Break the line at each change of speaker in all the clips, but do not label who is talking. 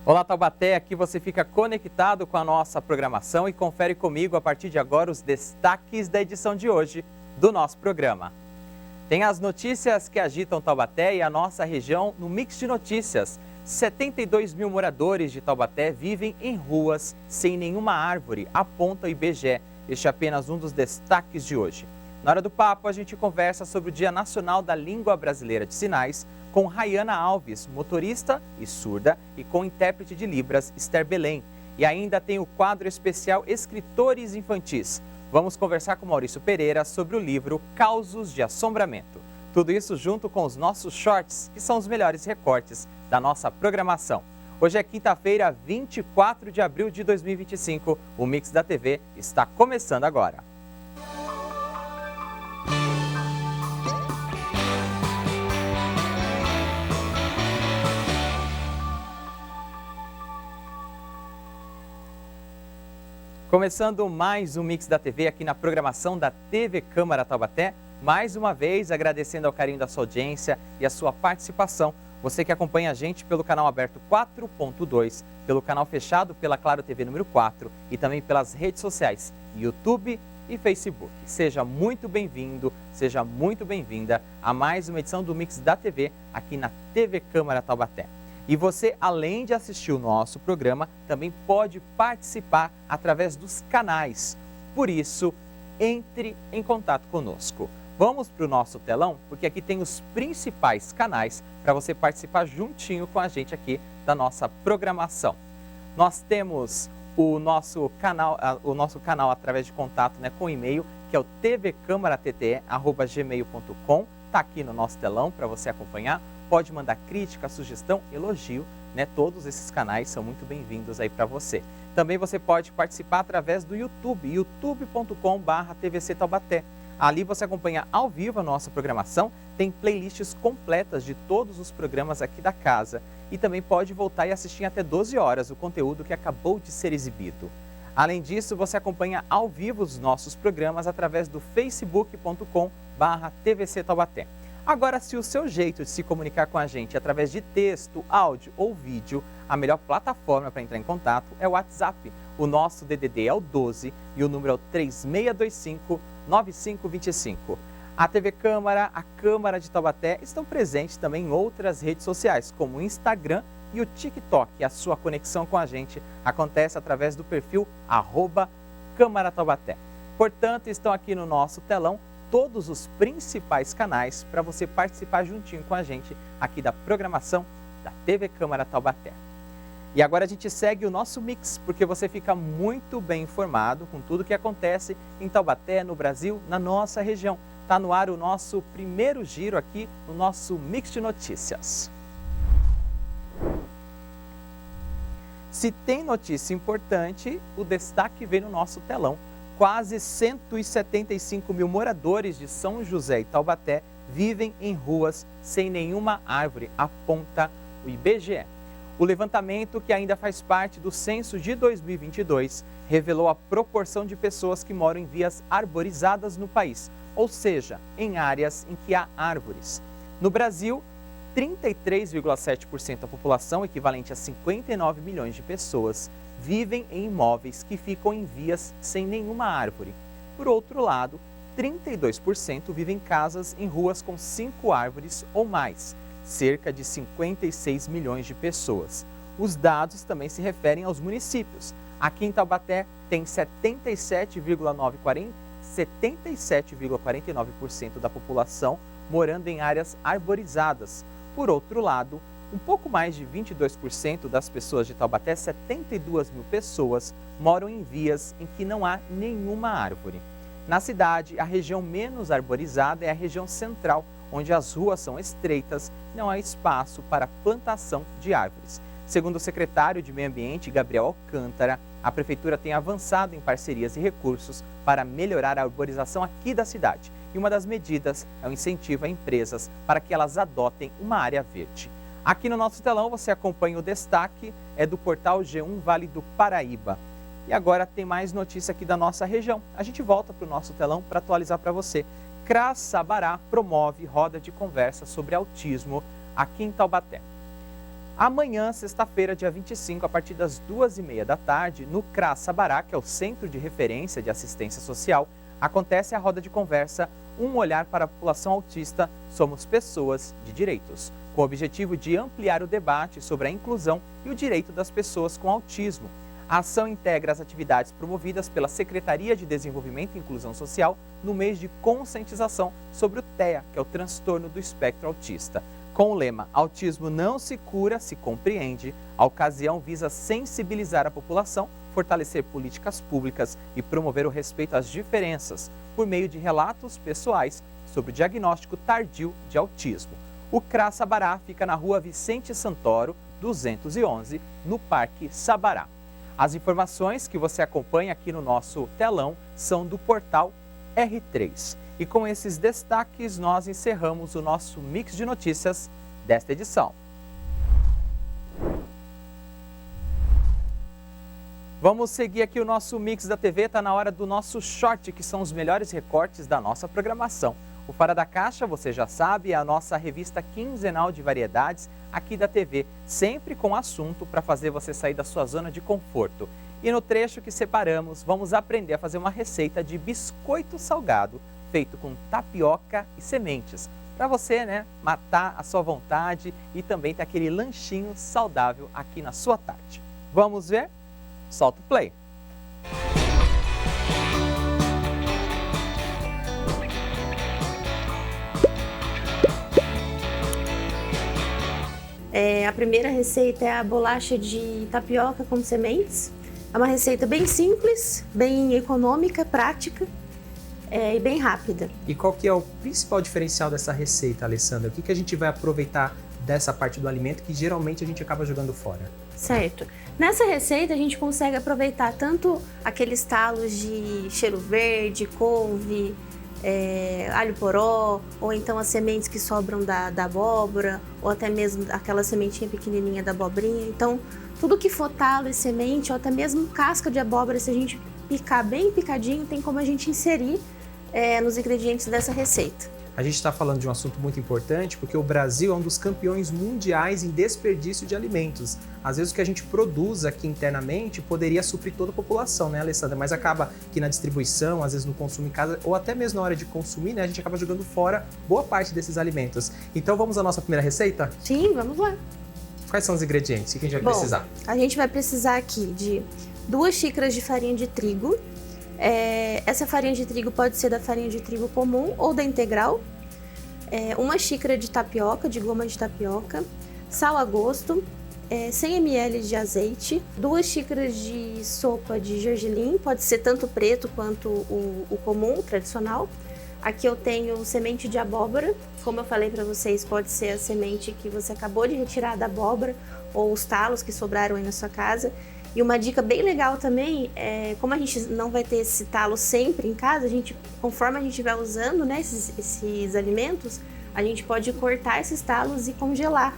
Olá Taubaté, aqui você fica conectado com a nossa programação e confere comigo a partir de agora os destaques da edição de hoje do nosso programa. Tem as notícias que agitam Taubaté e a nossa região no Mix de Notícias. 72 mil moradores de Taubaté vivem em ruas sem nenhuma árvore, aponta o IBGE. Este é apenas um dos destaques de hoje. Na hora do papo, a gente conversa sobre o Dia Nacional da Língua Brasileira de Sinais com Rayana Alves, motorista e surda, e com intérprete de Libras, Esther Belém. E ainda tem o quadro especial Escritores Infantis. Vamos conversar com Maurício Pereira sobre o livro Causos de Assombramento. Tudo isso junto com os nossos shorts, que são os melhores recortes da nossa programação. Hoje é quinta-feira, 24 de abril de 2025. O Mix da TV está começando agora. Começando mais um Mix da TV aqui na programação da TV Câmara Taubaté. Mais uma vez agradecendo ao carinho da sua audiência e a sua participação. Você que acompanha a gente pelo canal aberto 4.2, pelo canal fechado pela Claro TV número 4 e também pelas redes sociais YouTube e Facebook. Seja muito bem-vindo, seja muito bem-vinda a mais uma edição do Mix da TV aqui na TV Câmara Taubaté. E você, além de assistir o nosso programa, também pode participar através dos canais. Por isso, entre em contato conosco. Vamos para o nosso telão, porque aqui tem os principais canais para você participar juntinho com a gente aqui da nossa programação. Nós temos o nosso canal através de contato, com e-mail, que é o tvcamaratte@gmail.com. Está aqui no nosso telão para você acompanhar. Pode mandar crítica, sugestão, elogio, Todos esses canais são muito bem-vindos aí para você. Também você pode participar através do YouTube, youtube.com/TVC Taubaté. Ali você acompanha ao vivo a nossa programação, tem playlists completas de todos os programas aqui da casa e também pode voltar e assistir até 12 horas o conteúdo que acabou de ser exibido. Além disso, você acompanha ao vivo os nossos programas através do facebook.com/TVC Taubaté. Agora, se o seu jeito de se comunicar com a gente através de texto, áudio ou vídeo, a melhor plataforma para entrar em contato é o WhatsApp. O nosso DDD é o 12 e o número é o 3625-9525. A TV Câmara, a Câmara de Taubaté estão presentes também em outras redes sociais, como o Instagram e o TikTok. A sua conexão com a gente acontece através do perfil @Câmara Taubaté. Portanto, estão aqui no nosso telão todos os principais canais para você participar juntinho com a gente aqui da programação da TV Câmara Taubaté. E agora a gente segue o nosso mix, porque você fica muito bem informado com tudo que acontece em Taubaté, no Brasil, na nossa região. Está no ar o nosso primeiro giro aqui no nosso Mix de Notícias. Se tem notícia importante, o destaque vem no nosso telão. Quase 175 mil moradores de São José e Taubaté vivem em ruas sem nenhuma árvore, aponta o IBGE. O levantamento, que ainda faz parte do censo de 2022, revelou a proporção de pessoas que moram em vias arborizadas no país, ou seja, em áreas em que há árvores. No Brasil, 33,7% da população, equivalente a 59 milhões de pessoas, vivem em imóveis que ficam em vias sem nenhuma árvore. Por outro lado, 32% vivem em casas em ruas com 5 árvores ou mais, cerca de 56 milhões de pessoas. Os dados também se referem aos municípios. Aqui em Taubaté tem 77,49% da população morando em áreas arborizadas. Por outro lado, um pouco mais de 22% das pessoas de Taubaté, 72 mil pessoas, moram em vias em que não há nenhuma árvore. Na cidade, a região menos arborizada é a região central, onde as ruas são estreitas, não há espaço para plantação de árvores. Segundo o secretário de Meio Ambiente, Gabriel Alcântara, a Prefeitura tem avançado em parcerias e recursos para melhorar a arborização aqui da cidade. E uma das medidas é o incentivo a empresas para que elas adotem uma área verde. Aqui no nosso telão você acompanha o destaque, é do portal G1 Vale do Paraíba. E agora tem mais notícia aqui da nossa região. A gente volta para o nosso telão para atualizar para você. CRAS Sabará promove roda de conversa sobre autismo aqui em Taubaté. Amanhã, sexta-feira, dia 25, a partir das 2h30 da tarde, no CRAS Sabará, que é o Centro de Referência de Assistência Social, acontece a roda de conversa Um Olhar para a População Autista, Somos Pessoas de Direitos, com o objetivo de ampliar o debate sobre a inclusão e o direito das pessoas com autismo. A ação integra as atividades promovidas pela Secretaria de Desenvolvimento e Inclusão Social no mês de conscientização sobre o TEA, que é o transtorno do espectro autista. Com o lema Autismo não se cura, se compreende, a ocasião visa sensibilizar a população, fortalecer políticas públicas e promover o respeito às diferenças, por meio de relatos pessoais sobre o diagnóstico tardio de autismo. O CRAS Sabará fica na rua Vicente Santoro, 211, no Parque Sabará. As informações que você acompanha aqui no nosso telão são do portal R3. E com esses destaques, nós encerramos o nosso mix de notícias desta edição. Vamos seguir aqui o nosso mix da TV, está na hora do nosso short, que são os melhores recortes da nossa programação. O Fora da Caixa, você já sabe, é a nossa revista quinzenal de variedades aqui da TV, sempre com assunto para fazer você sair da sua zona de conforto. E no trecho que separamos, vamos aprender a fazer uma receita de biscoito salgado, feito com tapioca e sementes, para você, matar a sua vontade e também ter aquele lanchinho saudável aqui na sua tarde. Vamos ver? Solta o play!
A primeira receita é a bolacha de tapioca com sementes. É uma receita bem simples, bem econômica, prática e bem rápida.
E qual que é o principal diferencial dessa receita, Alessandra? O que a gente vai aproveitar dessa parte do alimento que geralmente a gente acaba jogando fora?
Certo. Nessa receita a gente consegue aproveitar tanto aqueles talos de cheiro verde, couve, alho poró, ou então as sementes que sobram da abóbora, ou até mesmo aquela sementinha pequenininha da abobrinha. Então, tudo que for talo e semente, ou até mesmo casca de abóbora, se a gente picar bem picadinho, tem como a gente inserir nos ingredientes dessa receita.
A gente está falando de um assunto muito importante porque o Brasil é um dos campeões mundiais em desperdício de alimentos. Às vezes o que a gente produz aqui internamente poderia suprir toda a população, né, Alessandra? Mas acaba que na distribuição, às vezes no consumo em casa, ou até mesmo na hora de consumir, a gente acaba jogando fora boa parte desses alimentos. Então vamos à nossa primeira receita?
Sim, vamos lá.
Quais são os ingredientes? O que a gente vai precisar?
A gente vai precisar aqui de 2 xícaras de farinha de trigo. Essa farinha de trigo pode ser da farinha de trigo comum ou da integral. 1 xícara de tapioca, de goma de tapioca. Sal a gosto. 100 ml de azeite. 2 xícaras de sopa de gergelim. Pode ser tanto preto quanto o comum, o tradicional. Aqui eu tenho semente de abóbora. Como eu falei para vocês, pode ser a semente que você acabou de retirar da abóbora ou os talos que sobraram aí na sua casa. E uma dica bem legal também é, como a gente não vai ter esse talo sempre em casa, conforme a gente vai usando, esses alimentos, a gente pode cortar esses talos e congelar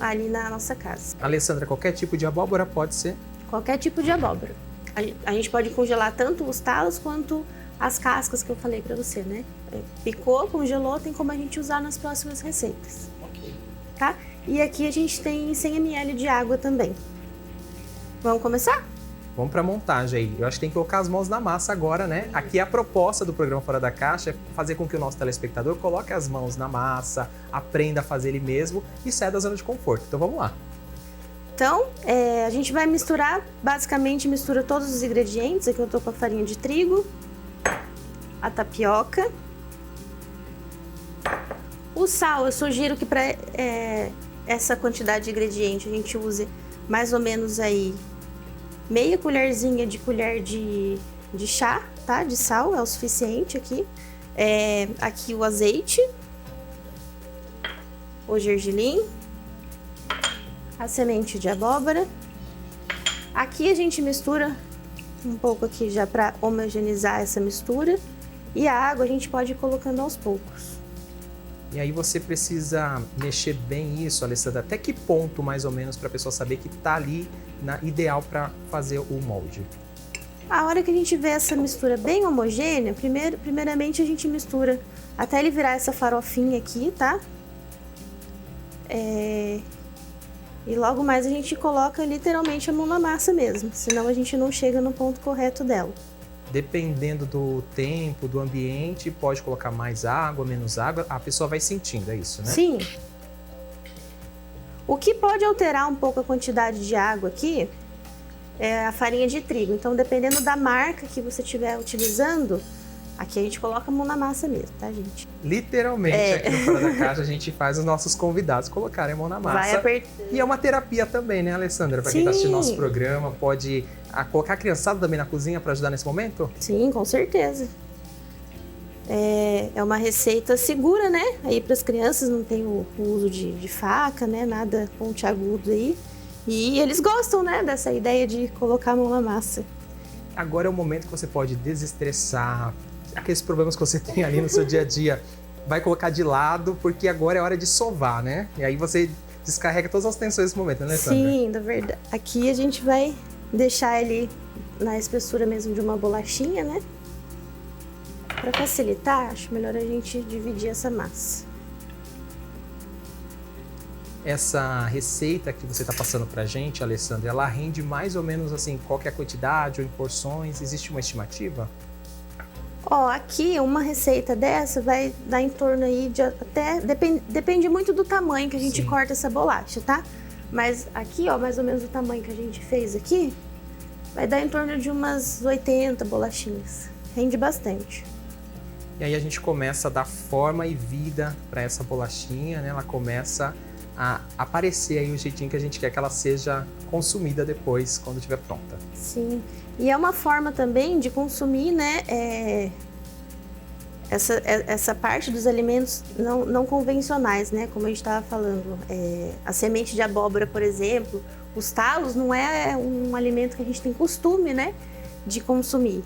ali na nossa casa.
Alessandra, qualquer tipo de abóbora pode ser?
Qualquer tipo de abóbora. A gente pode congelar tanto os talos quanto as cascas que eu falei para você, né? Picou, congelou, tem como a gente usar nas próximas receitas.
Ok.
Tá? E aqui a gente tem 100 ml de água também. Vamos começar?
Vamos para a montagem aí. Eu acho que tem que colocar as mãos na massa agora, né? Aqui a proposta do programa Fora da Caixa é fazer com que o nosso telespectador coloque as mãos na massa, aprenda a fazer ele mesmo e saia da zona de conforto. Então vamos lá.
Então, a gente vai misturar, basicamente mistura todos os ingredientes. Aqui eu tô com a farinha de trigo, a tapioca. O sal, eu sugiro que para essa quantidade de ingrediente a gente use mais ou menos aí meia colherzinha de colher de chá, tá? De sal, é o suficiente aqui. Aqui o azeite, o gergelim, a semente de abóbora. Aqui a gente mistura um pouco aqui já para homogeneizar essa mistura. E a água a gente pode ir colocando aos poucos.
E aí você precisa mexer bem isso, Alessandra. Até que ponto, mais ou menos, para a pessoa saber que tá ali ideal para fazer o molde?
A hora que a gente vê essa mistura bem homogênea, primeiramente a gente mistura até ele virar essa farofinha aqui, tá? E logo mais a gente coloca literalmente a mão na massa mesmo, senão a gente não chega no ponto correto dela.
Dependendo do tempo, do ambiente, pode colocar mais água, menos água, a pessoa vai sentindo, é isso, né?
Sim. O que pode alterar um pouco a quantidade de água aqui é a farinha de trigo. Então, dependendo da marca que você estiver utilizando, aqui a gente coloca a mão na massa mesmo, tá, gente?
Literalmente, aqui no Fora da Caixa, a gente faz os nossos convidados colocarem a mão na massa.
Vai apertando.
E é uma terapia também, né, Alessandra? Para quem está assistindo nosso programa, pode colocar a criançada também na cozinha para ajudar nesse momento?
Sim, com certeza. É uma receita segura, né? Aí para as crianças não tem o uso de faca, né? Nada pontiagudo aí. E eles gostam, né? Dessa ideia de colocar a mão na massa.
Agora é o momento que você pode desestressar aqueles problemas que você tem ali no seu dia a dia. Vai colocar de lado, porque agora é hora de sovar, né? E aí você descarrega todas as tensões nesse momento, né, Sandra?
Sim, na verdade. Aqui a gente vai deixar ele na espessura mesmo de uma bolachinha, né? Para facilitar, acho melhor a gente dividir essa massa.
Essa receita que você está passando para a gente, Alessandra, ela rende mais ou menos assim, qual que é a quantidade ou em porções? Existe uma estimativa?
Ó, aqui uma receita dessa vai dar em torno aí de até... Depende muito do tamanho que a gente corta essa bolacha, tá? Mas aqui, ó, mais ou menos o tamanho que a gente fez aqui, vai dar em torno de umas 80 bolachinhas. Rende bastante.
E aí a gente começa a dar forma e vida para essa bolachinha, né? Ela começa a aparecer aí o jeitinho que a gente quer que ela seja consumida depois, quando estiver pronta.
Sim, e é uma forma também de consumir, né, essa parte dos alimentos não convencionais, né, como a gente estava falando. A semente de abóbora, por exemplo, os talos não é um alimento que a gente tem costume, né, de consumir.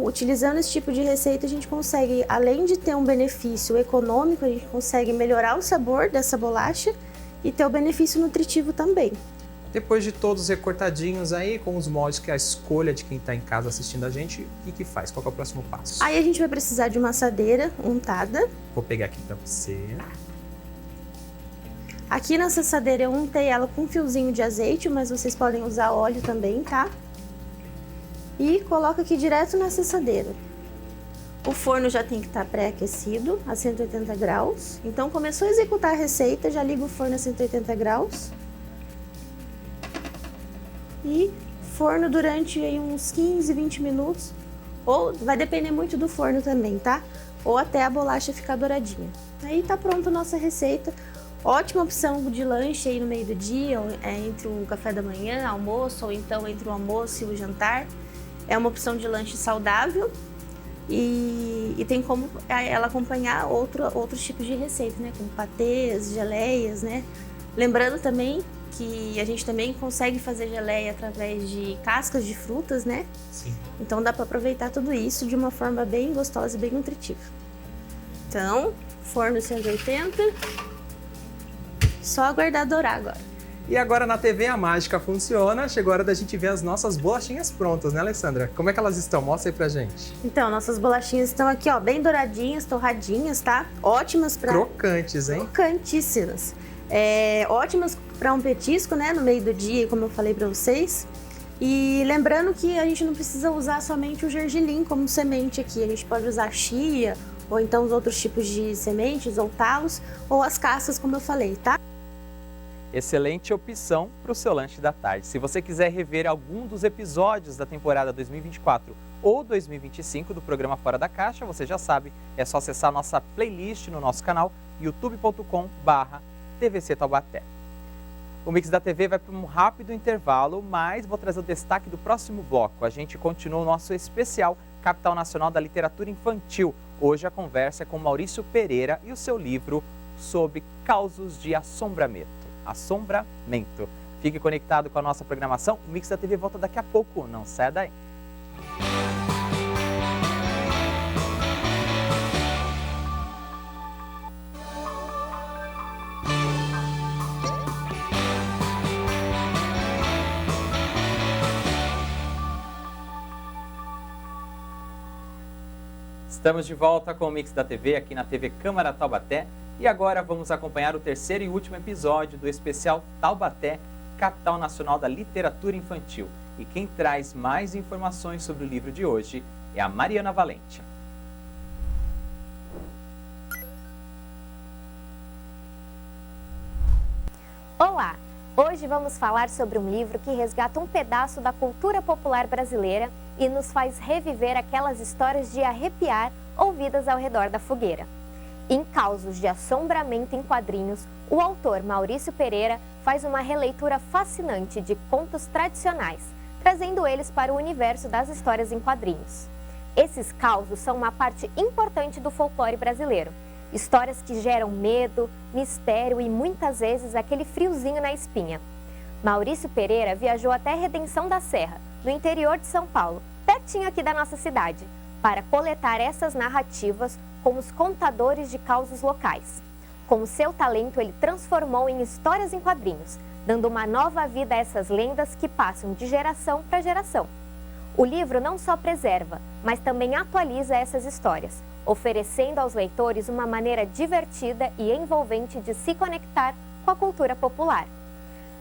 Utilizando esse tipo de receita, a gente consegue, além de ter um benefício econômico, a gente consegue melhorar o sabor dessa bolacha e ter o benefício nutritivo também.
Depois de todos recortadinhos aí, com os moldes que é a escolha de quem está em casa assistindo a gente, o que faz? Qual que é o próximo passo?
Aí a gente vai precisar de uma assadeira untada.
Vou pegar aqui para você.
Aqui nessa assadeira eu untei ela com um fiozinho de azeite, mas vocês podem usar óleo também, tá? E coloca aqui direto nessa assadeira. O forno já tem que estar pré-aquecido a 180 graus. Então começou a executar a receita, já liga o forno a 180 graus. E forno durante aí uns 15, 20 minutos. Ou vai depender muito do forno também, tá? Ou até a bolacha ficar douradinha. Aí tá pronta a nossa receita. Ótima opção de lanche aí no meio do dia, entre o café da manhã, almoço, ou então entre o almoço e o jantar. É uma opção de lanche saudável e tem como ela acompanhar outros tipos de receitas, né? Como patês, geleias, né? Lembrando também que a gente também consegue fazer geleia através de cascas de frutas, né?
Sim.
Então dá para aproveitar tudo isso de uma forma bem gostosa e bem nutritiva. Então, forno 180, só aguardar dourar agora.
E agora na TV a mágica funciona, chegou a hora da gente ver as nossas bolachinhas prontas, né, Alessandra? Como é que elas estão? Mostra aí pra gente.
Então, nossas bolachinhas estão aqui, ó, bem douradinhas, torradinhas, tá? Ótimas pra...
Crocantes, hein?
Crocantíssimas. Ótimas para um petisco, né, no meio do dia, como eu falei pra vocês. E lembrando que a gente não precisa usar somente o gergelim como semente aqui. A gente pode usar chia, ou então os outros tipos de sementes, ou talos, ou as cascas, como eu falei, tá?
Excelente opção para o seu lanche da tarde. Se você quiser rever algum dos episódios da temporada 2024 ou 2025 do programa Fora da Caixa, você já sabe, é só acessar a nossa playlist no nosso canal youtube.com/TVC Taubaté. O Mix da TV vai para um rápido intervalo, mas vou trazer o destaque do próximo bloco. A gente continua o nosso especial Capital Nacional da Literatura Infantil. Hoje a conversa é com Maurício Pereira e o seu livro sobre causos de assombramento. Fique conectado com a nossa programação. O Mix da TV volta daqui a pouco. Não saia daí. Estamos de volta com o Mix da TV, aqui na TV Câmara Taubaté. E agora vamos acompanhar o terceiro e último episódio do especial Taubaté, Capital Nacional da Literatura Infantil. E quem traz mais informações sobre o livro de hoje é a Mariana Valente.
Olá! Hoje vamos falar sobre um livro que resgata um pedaço da cultura popular brasileira e nos faz reviver aquelas histórias de arrepiar ouvidas ao redor da fogueira. Em Causos de Assombramento em Quadrinhos, o autor Maurício Pereira faz uma releitura fascinante de contos tradicionais, trazendo eles para o universo das histórias em quadrinhos. Esses causos são uma parte importante do folclore brasileiro. Histórias que geram medo, mistério e muitas vezes aquele friozinho na espinha. Maurício Pereira viajou até Redenção da Serra, no interior de São Paulo, pertinho aqui da nossa cidade, para coletar essas narrativas com os contadores de causos locais. Com o seu talento, ele transformou em histórias em quadrinhos, dando uma nova vida a essas lendas que passam de geração para geração. O livro não só preserva, mas também atualiza essas histórias, oferecendo aos leitores uma maneira divertida e envolvente de se conectar com a cultura popular.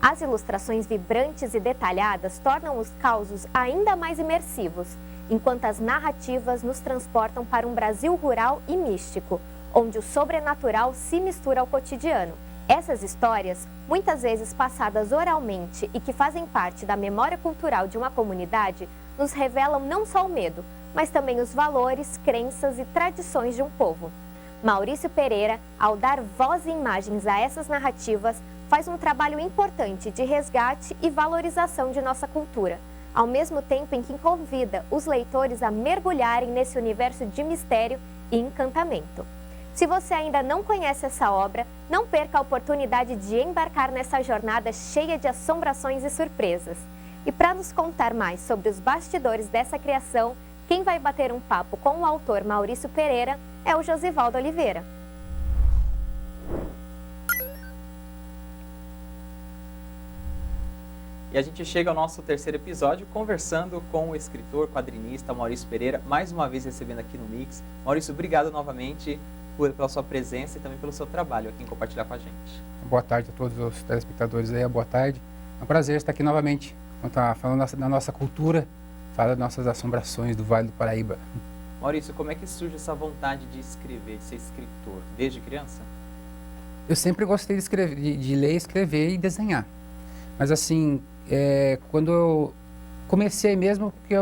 As ilustrações vibrantes e detalhadas tornam os causos ainda mais imersivos, enquanto as narrativas nos transportam para um Brasil rural e místico, onde o sobrenatural se mistura ao cotidiano. Essas histórias, muitas vezes passadas oralmente e que fazem parte da memória cultural de uma comunidade, nos revelam não só o medo, mas também os valores, crenças e tradições de um povo. Maurício Pereira, ao dar voz e imagens a essas narrativas, faz um trabalho importante de resgate e valorização de nossa cultura, ao mesmo tempo em que convida os leitores a mergulharem nesse universo de mistério e encantamento. Se você ainda não conhece essa obra, não perca a oportunidade de embarcar nessa jornada cheia de assombrações e surpresas. E para nos contar mais sobre os bastidores dessa criação, quem vai bater um papo com o autor Maurício Pereira é o Josivaldo Oliveira.
E a gente chega ao nosso terceiro episódio conversando com o escritor, quadrinista Maurício Pereira, mais uma vez recebendo aqui no Mix. Maurício, obrigado novamente pela sua presença e também pelo seu trabalho aqui em compartilhar com a gente.
Boa tarde a todos os telespectadores aí, boa tarde. É um prazer estar aqui novamente, falando da nossa cultura, falando das nossas assombrações do Vale do Paraíba.
Maurício, como é que surge essa vontade de escrever, de ser escritor, desde criança?
Eu sempre gostei de escrever, de ler, escrever e desenhar. Mas assim, quando eu comecei mesmo, porque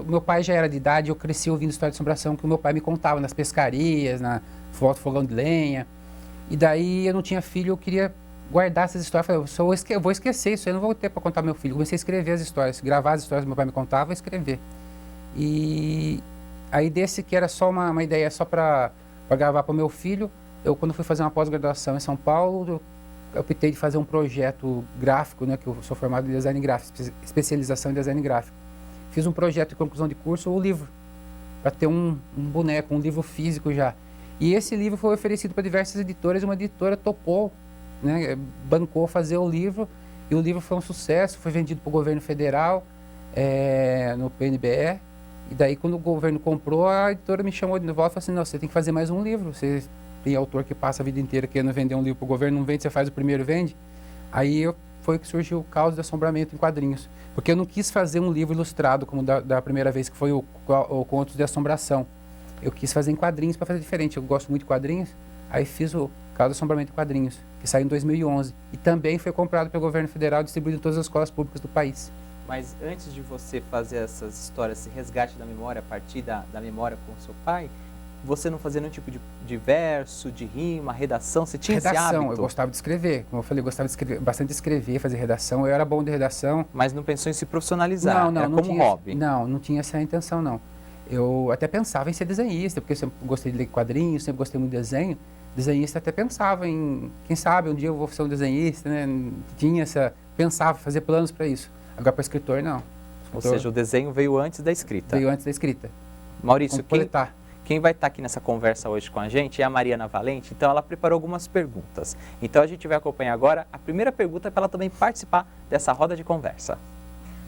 meu pai já era de idade, eu cresci ouvindo história de assombração que o meu pai me contava nas pescarias, na fogão de lenha. E daí eu não tinha filho, eu queria guardar essas histórias. Eu falei, eu vou esquecer isso, eu não vou ter para contar pro meu filho. Comecei a escrever as histórias, gravar as histórias que meu pai me contava e escrever. E aí desse que era só uma ideia só para gravar para o meu filho, eu quando fui fazer uma pós-graduação em São Paulo, eu optei de fazer um projeto gráfico, né, que eu sou formado em design gráfico, especialização em design gráfico. Fiz um projeto de conclusão de curso, o livro, para ter um boneco, um livro físico já. E esse livro foi oferecido para diversas editoras e uma editora topou, né, bancou fazer o livro, e o livro foi um sucesso, foi vendido para o governo federal, no PNBE, e daí quando o governo comprou, a editora me chamou de volta e falou assim, não, você tem que fazer mais um livro, você tem autor que passa a vida inteira querendo vender um livro para o governo, não vende, você faz o primeiro, vende. Aí foi que surgiu o Caos de Assombramento em Quadrinhos, porque eu não quis fazer um livro ilustrado como da primeira vez, que foi o Contos de Assombração. Eu quis fazer em quadrinhos para fazer diferente, eu gosto muito de quadrinhos, aí fiz o Caos de Assombramento em Quadrinhos, que saiu em 2011, e também foi comprado pelo governo federal e distribuído em todas as escolas públicas do país.
Mas antes de você fazer essas histórias, esse resgate da memória, a partir da memória com o seu pai, você não fazia nenhum tipo de verso, de rima, redação? Você tinha esse hábito?
Redação, eu gostava de escrever. Como eu falei, eu gostava de escrever, bastante de escrever, fazer redação. Eu era bom de redação.
Mas não pensou em se profissionalizar? Era como
tinha,
hobby?
Não tinha essa intenção, não. Eu até pensava em ser desenhista, porque eu sempre gostei de ler quadrinhos, sempre gostei muito de desenho. Desenhista até pensava em, quem sabe, um dia eu vou ser um desenhista, né? Pensava, fazer planos para isso. Agora para escritor, não.
Ou seja, o desenho veio antes da escrita.
Veio antes da escrita.
Maurício, quem vai estar aqui nessa conversa hoje com a gente é a Mariana Valente, então ela preparou algumas perguntas. Então a gente vai acompanhar agora a primeira pergunta para ela também participar dessa roda de conversa.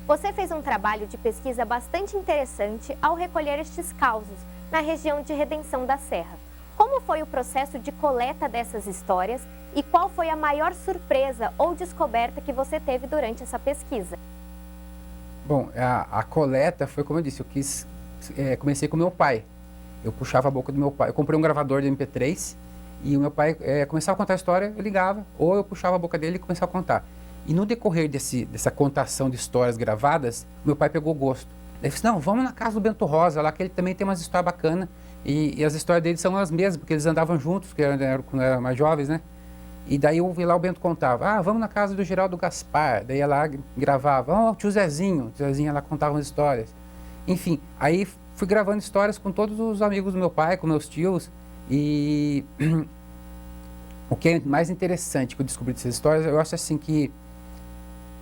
Você fez um trabalho de pesquisa bastante interessante ao recolher estes causos na região de Redenção da Serra. Como foi o processo de coleta dessas histórias e qual foi a maior surpresa ou descoberta que você teve durante essa pesquisa?
Bom, a coleta foi como eu disse, comecei com meu pai. Eu puxava a boca do meu pai. Eu comprei um gravador de MP3 e o meu pai começava a contar a história, eu ligava, ou eu puxava a boca dele e começava a contar. E no decorrer dessa contação de histórias gravadas, meu pai pegou gosto. Ele disse, não, vamos na casa do Bento Rosa, lá que ele também tem umas histórias bacanas. E as histórias deles são as mesmas, porque eles andavam juntos, quando eram mais jovens, né? E daí eu vi lá o Bento contava, vamos na casa do Geraldo Gaspar. Daí ia lá, gravava, tio Zezinho lá contava umas histórias. Enfim, aí fui gravando histórias com todos os amigos do meu pai, com meus tios. E o que é mais interessante que eu descobri dessas histórias, eu acho assim que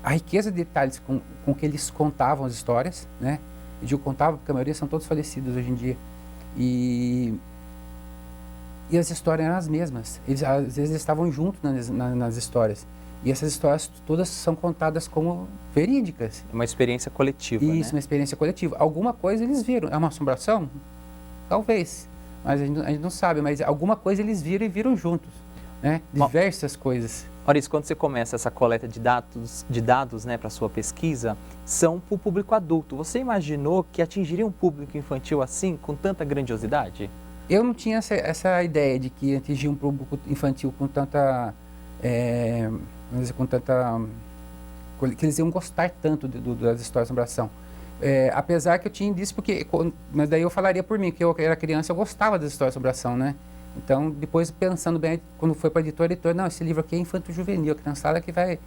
a riqueza de detalhes com que eles contavam as histórias, né? Eu digo contavam porque a maioria são todos falecidos hoje em dia. E as histórias eram as mesmas. Eles, às vezes, estavam juntos nas histórias. E essas histórias todas são contadas como verídicas.
Uma experiência coletiva,
Isso,
né?
uma experiência coletiva. Alguma coisa eles viram. É uma assombração? Talvez. Mas a gente não sabe. Mas alguma coisa eles viram e viram juntos, né? Diversas coisas.
Maurício, quando você começa essa coleta de dados, né, para a sua pesquisa, são para o público adulto. Você imaginou que atingiria um público infantil assim, com tanta grandiosidade?
Eu não tinha essa ideia de que atingir um público infantil com tanta... vamos dizer, que eles iam gostar tanto das histórias de assombração. Apesar que eu tinha disso, mas daí eu falaria por mim, que eu era criança, eu gostava das histórias de assombração, né? Então, depois pensando bem, quando foi para a editora, não, esse livro aqui é infanto-juvenil, a criançada que vai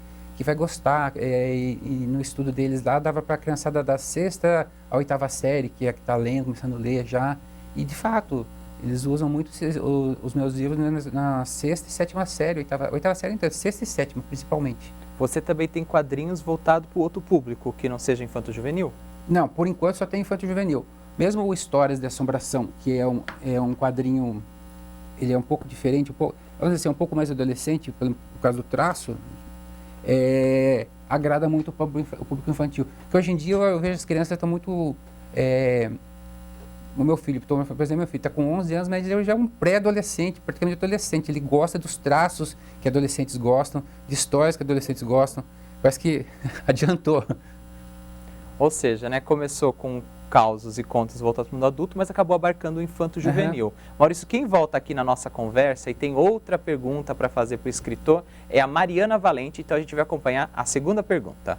gostar. E no estudo deles lá, dava para a criançada da 6ª à 8ª série, que é que está lendo, começando a ler já. E, de fato, eles usam muito os meus livros na 6ª e 7ª série, 8ª série, então, 6ª e 7ª, principalmente.
Você também tem quadrinhos voltados para o outro público, que não seja infanto-juvenil?
Não, por enquanto só tem infanto-juvenil. Mesmo o Histórias de Assombração, que é um quadrinho... Ele é um pouco diferente, vamos dizer assim, um pouco mais adolescente, por causa do traço, agrada muito o público infantil. Porque hoje em dia eu vejo as crianças estão muito... o meu filho, por exemplo, meu filho está com 11 anos, mas ele já é um pré-adolescente, praticamente adolescente. Ele gosta dos traços que adolescentes gostam, de histórias que adolescentes gostam. Parece que adiantou. Ou
seja, né, começou com causos e contos voltados para o mundo adulto, mas acabou abarcando o infanto-juvenil. Uhum. Maurício, quem volta aqui na nossa conversa e tem outra pergunta para fazer para o escritor é a Mariana Valente, então a gente vai acompanhar a segunda pergunta.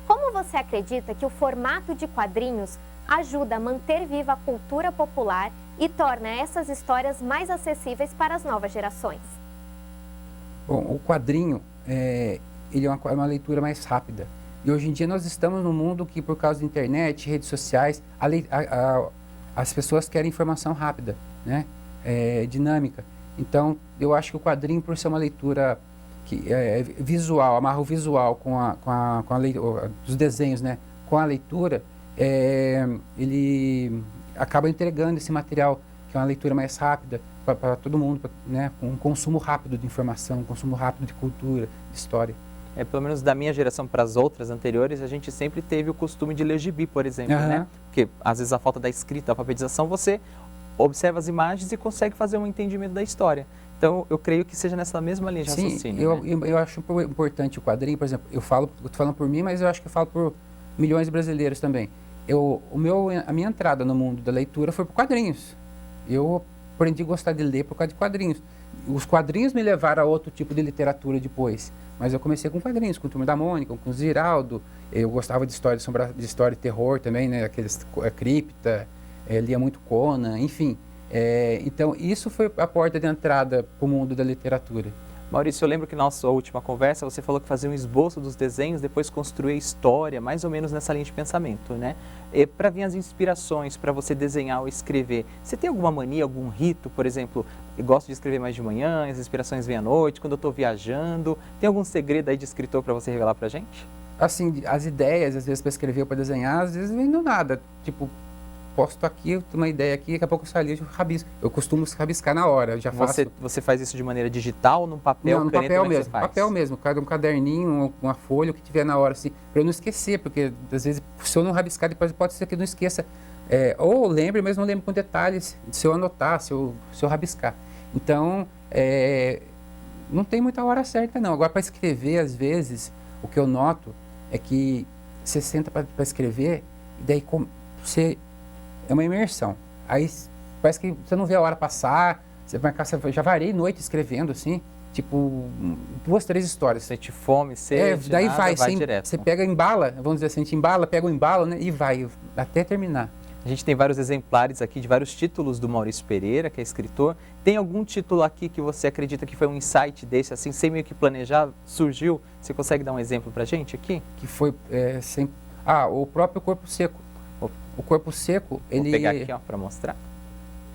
Como você acredita que o formato de quadrinhos ajuda a manter viva a cultura popular e torna essas histórias mais acessíveis para as novas gerações?
Bom, o quadrinho ele é uma leitura mais rápida. E hoje em dia nós estamos num mundo que, por causa da internet, redes sociais, as pessoas querem informação rápida, né? Dinâmica. Então, eu acho que o quadrinho, por ser uma leitura que é visual, amarra o visual com a leitura, os desenhos, né? Com a leitura, ele acaba entregando esse material, que é uma leitura mais rápida, para todo mundo, né? Com um consumo rápido de informação, um consumo rápido de cultura, de história.
Pelo menos da minha geração para as outras anteriores, a gente sempre teve o costume de ler gibi, por exemplo, né? Porque às vezes a falta da escrita, da alfabetização, você observa as imagens e consegue fazer um entendimento da história. Então, eu creio que seja nessa mesma linha de raciocínio.
Sim, eu acho importante o quadrinho, por exemplo, eu estou falando por mim, mas eu acho que eu falo por milhões de brasileiros também. A minha entrada no mundo da leitura foi por quadrinhos. Eu aprendi a gostar de ler por causa de quadrinhos. Os quadrinhos me levaram a outro tipo de literatura depois. Mas eu comecei com quadrinhos, com o Turma da Mônica, com o Ziraldo. Eu gostava de história de terror também, né? Aqueles cripta, lia muito Conan, enfim. Então, isso foi a porta de entrada para o mundo da literatura.
Maurício, eu lembro que na nossa última conversa você falou que fazia um esboço dos desenhos, depois construir a história, mais ou menos nessa linha de pensamento, né? Para vir as inspirações, para você desenhar ou escrever, você tem alguma mania, algum rito, por exemplo, eu gosto de escrever mais de manhã, as inspirações vêm à noite, quando eu estou viajando, tem algum segredo aí de escritor para você revelar para a gente?
Assim, as ideias, às vezes para escrever ou para desenhar, às vezes vem do nada, tipo, posto aqui, eu tenho uma ideia aqui, daqui a pouco eu saio ali, eu rabisco. Eu costumo rabiscar na hora, eu já faço.
Você faz isso de maneira digital, no papel,
Não, no
caneta,
papel
como é que
mesmo,
você faz?
papel mesmo, cada um caderninho, uma folha, o que tiver na hora, assim, para eu não esquecer, porque às vezes, se eu não rabiscar, depois pode ser que eu não esqueça. Ou lembre, mas não lembro com detalhes, se eu anotar, se eu rabiscar. Então, não tem muita hora certa, não. Agora, para escrever, às vezes, o que eu noto é que você senta para escrever, e daí é uma imersão. Aí parece que você não vê a hora passar, você já varei noite escrevendo, assim, tipo, 2, 3 histórias.
Sente fome, sede,
daí
vai
assim,
direto.
você pega, embala, vamos dizer assim, a gente embala, pega o embalo, né, e vai, até terminar.
A gente tem vários exemplares aqui de vários títulos do Maurício Pereira, que é escritor. Tem algum título aqui que você acredita que foi um insight desse, assim, sem meio que planejar, surgiu? Você consegue dar um exemplo pra gente aqui?
Que foi, o próprio Corpo Seco. O Corpo Seco,
Vou pegar aqui, ó, para mostrar.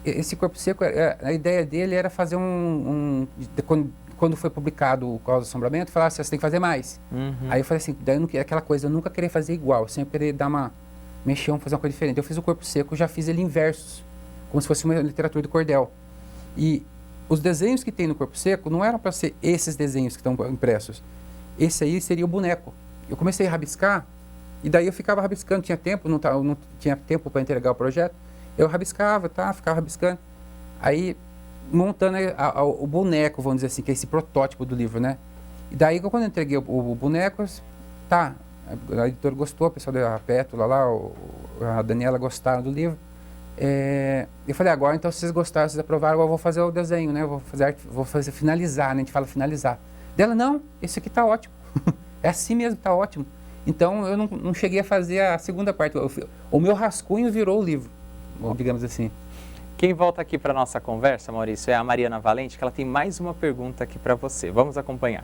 Esse Corpo Seco, a ideia dele era fazer quando foi publicado o Caos do Assombramento, falar assim, você tem que fazer mais.
Uhum.
Aí eu falei assim, daí aquela coisa, eu nunca queria fazer igual, sempre querer mexer, fazer uma coisa diferente. Eu fiz o Corpo Seco, já fiz ele em versos, como se fosse uma literatura de cordel. E os desenhos que tem no Corpo Seco não eram para ser esses desenhos que estão impressos. Esse aí seria o boneco. Eu comecei a rabiscar, e daí eu ficava rabiscando, tinha tempo, não tinha tempo para entregar o projeto. Eu rabiscava, ficava rabiscando. Aí, montando o boneco, vamos dizer assim, que é esse protótipo do livro, né? E daí, quando eu entreguei o boneco, a editora gostou, o pessoal da Pétula lá, a Daniela gostaram do livro. Eu falei, agora, então, se vocês gostaram, vocês aprovaram, agora eu vou fazer o desenho, né? Vou fazer finalizar, né? A gente fala finalizar. Dela, não, esse aqui tá ótimo. É assim mesmo, tá ótimo. Então, eu não cheguei a fazer a segunda parte. O meu rascunho virou o livro, digamos assim.
Quem volta aqui para a nossa conversa, Maurício, é a Mariana Valente, que ela tem mais uma pergunta aqui para você. Vamos acompanhar.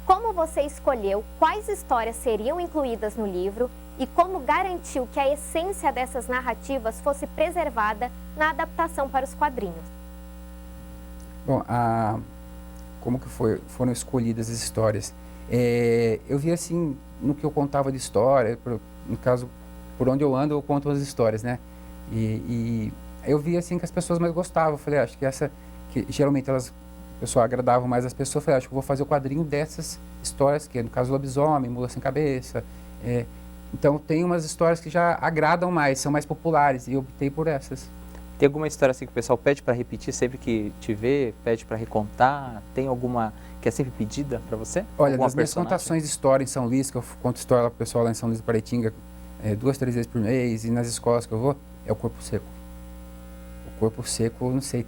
Como você escolheu quais histórias seriam incluídas no livro e como garantiu que a essência dessas narrativas fosse preservada na adaptação para os quadrinhos?
Bom, como que foram escolhidas as histórias? Eu vi assim, no que eu contava de história, no caso, por onde eu ando, eu conto as histórias, né? E eu vi assim que as pessoas mais gostavam. Eu falei, acho que que geralmente o pessoal agradavam mais as pessoas. Eu falei, acho que eu vou fazer o quadrinho dessas histórias, que é no caso Lobisomem, Mula Sem Cabeça. Então tem umas histórias que já agradam mais, são mais populares, e eu optei por essas.
Tem alguma história assim que o pessoal pede para repetir sempre que te vê, pede para recontar? Tem alguma que é sempre pedida para você?
Olha,
alguma
nas minhas contações de história em São Luís, que eu conto história para o pessoal lá em São Luís do Paraitinga, 2, 3 vezes por mês, e nas escolas que eu vou, é o Corpo Seco. O Corpo Seco, não sei,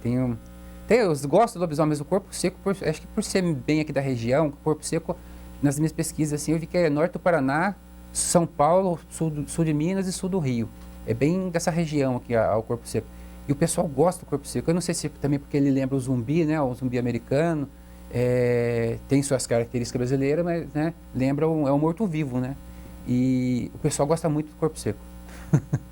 eu gosto do lobisomem, mas o Corpo Seco, acho que por ser bem aqui da região, o Corpo Seco, nas minhas pesquisas, assim, eu vi que é norte do Paraná, São Paulo, sul de Minas e sul do Rio. É bem dessa região aqui, o Corpo Seco. E o pessoal gosta do Corpo Seco. Eu não sei se também porque ele lembra o zumbi, né? O zumbi americano. Tem suas características brasileiras, mas, né, lembra um morto-vivo, né? E o pessoal gosta muito do Corpo Seco.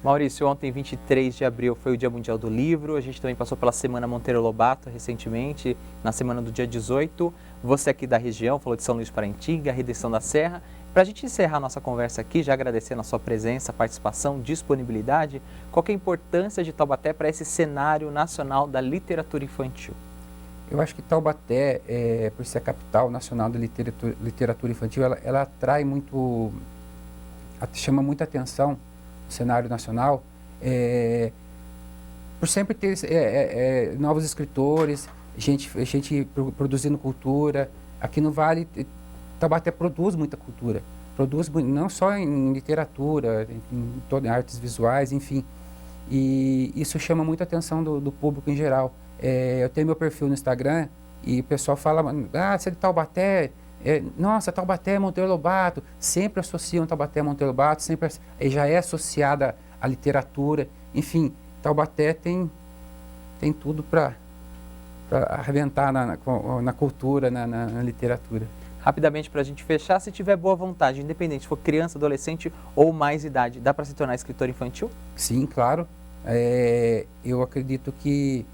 Maurício, ontem, 23 de abril, foi o Dia Mundial do Livro. A gente também passou pela Semana Monteiro Lobato recentemente, na semana do dia 18. Você aqui da região, falou de São Luís Paraitinga, Redenção da Serra. Para a gente encerrar nossa conversa aqui, já agradecendo a sua presença, participação, disponibilidade, qual que é a importância de Taubaté para esse cenário nacional da literatura infantil?
Eu acho que Taubaté, por ser a capital nacional da literatura infantil, ela atrai muito, chama muita atenção no cenário nacional, por sempre ter novos escritores, gente produzindo cultura. Aqui no Vale, Taubaté produz muita cultura, não só em literatura, em artes visuais, enfim. E isso chama muita atenção do público em geral. Eu tenho meu perfil no Instagram e o pessoal fala, você é de Taubaté? Nossa, Taubaté, Monteiro Lobato. Sempre associam Taubaté a Monteiro Lobato, sempre já é associada à literatura. Enfim, Taubaté tem tudo para arrebentar na cultura, na literatura.
Rapidamente, para a gente fechar, se tiver boa vontade, independente se for criança, adolescente ou mais idade, dá para se tornar escritor infantil?
Sim, claro. Eu acredito que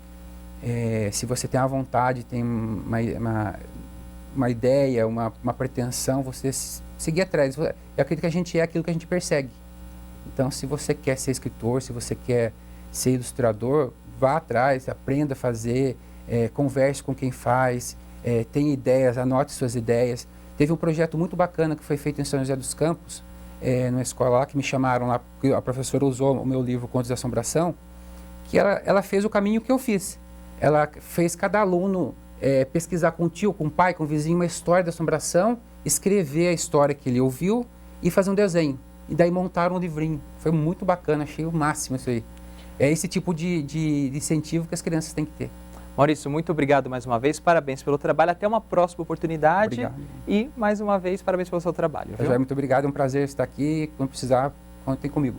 se você tem uma vontade, tem uma ideia, uma pretensão, você seguir atrás. Eu acredito que a gente é aquilo que a gente persegue. Então, se você quer ser escritor, se você quer ser ilustrador, vá atrás, aprenda a fazer, converse com quem faz, tenha ideias, anote suas ideias. Teve um projeto muito bacana que foi feito em São José dos Campos, numa escola lá, que me chamaram lá, porque a professora usou o meu livro Contos de Assombração, que ela fez o caminho que eu fiz. Ela fez cada aluno pesquisar com o tio, com o pai, com o vizinho, uma história de assombração, escrever a história que ele ouviu e fazer um desenho. E daí montaram um livrinho. Foi muito bacana, achei o máximo isso aí. É esse tipo de incentivo que as crianças têm que ter.
Maurício, muito obrigado mais uma vez, parabéns pelo trabalho, até uma próxima oportunidade.
Obrigado.
E mais uma vez, parabéns pelo seu trabalho. Viu?
Muito obrigado, é um prazer estar aqui, quando precisar, contem comigo.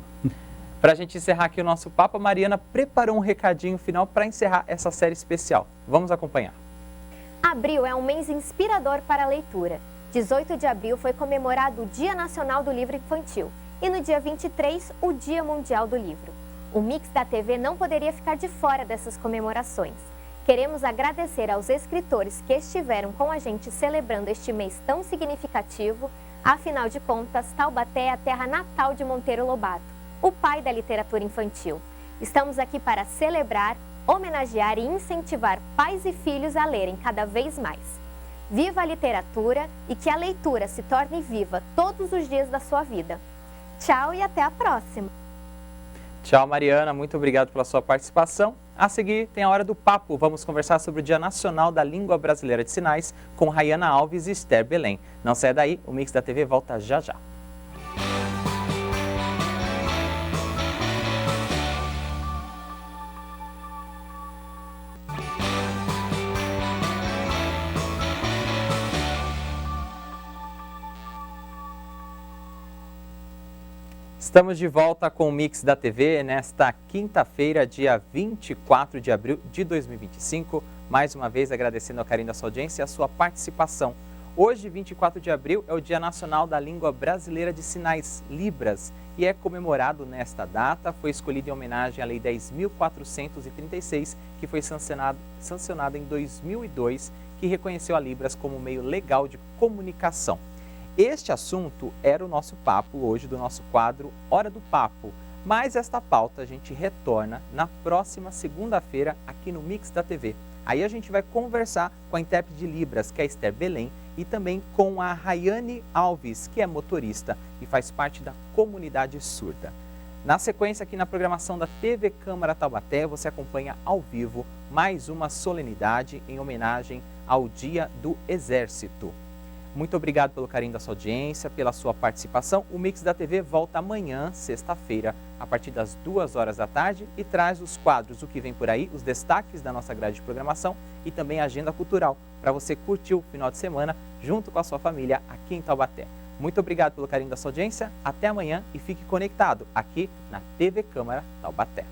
Para a gente encerrar aqui o nosso papo, a Mariana preparou um recadinho final para encerrar essa série especial. Vamos acompanhar.
Abril é um mês inspirador para a leitura. 18 de abril foi comemorado o Dia Nacional do Livro Infantil e no dia 23, o Dia Mundial do Livro. O Mix da TV não poderia ficar de fora dessas comemorações. Queremos agradecer aos escritores que estiveram com a gente celebrando este mês tão significativo. Afinal de contas, Taubaté é a terra natal de Monteiro Lobato, o pai da literatura infantil. Estamos aqui para celebrar, homenagear e incentivar pais e filhos a lerem cada vez mais. Viva a literatura e que a leitura se torne viva todos os dias da sua vida. Tchau e até a próxima!
Tchau, Mariana, muito obrigado pela sua participação. A seguir, tem a Hora do Papo. Vamos conversar sobre o Dia Nacional da Língua Brasileira de Sinais com Rayana Alves e Esther Belém. Não saia daí, o Mix da TV volta já já. Estamos de volta com o Mix da TV nesta quinta-feira, dia 24 de abril de 2025. Mais uma vez agradecendo ao carinho da sua audiência e a sua participação. Hoje, 24 de abril, é o Dia Nacional da Língua Brasileira de Sinais, Libras, e é comemorado nesta data. Foi escolhido em homenagem à Lei 10.436, que foi sancionada em 2002, que reconheceu a Libras como meio legal de comunicação. Este assunto era o nosso papo hoje do nosso quadro Hora do Papo, mas esta pauta a gente retorna na próxima segunda-feira aqui no Mix da TV. Aí a gente vai conversar com a intérprete de Libras, que é a Esther Belém, e também com a Rayane Alves, que é motorista e faz parte da comunidade surda. Na sequência, aqui na programação da TV Câmara Taubaté, você acompanha ao vivo mais uma solenidade em homenagem ao Dia do Exército. Muito obrigado pelo carinho da sua audiência, pela sua participação. O Mix da TV volta amanhã, sexta-feira, a partir das 2 horas da tarde e traz os quadros, o que vem por aí, os destaques da nossa grade de programação e também a agenda cultural, para você curtir o final de semana junto com a sua família aqui em Taubaté. Muito obrigado pelo carinho da sua audiência, até amanhã e fique conectado aqui na TV Câmara Taubaté.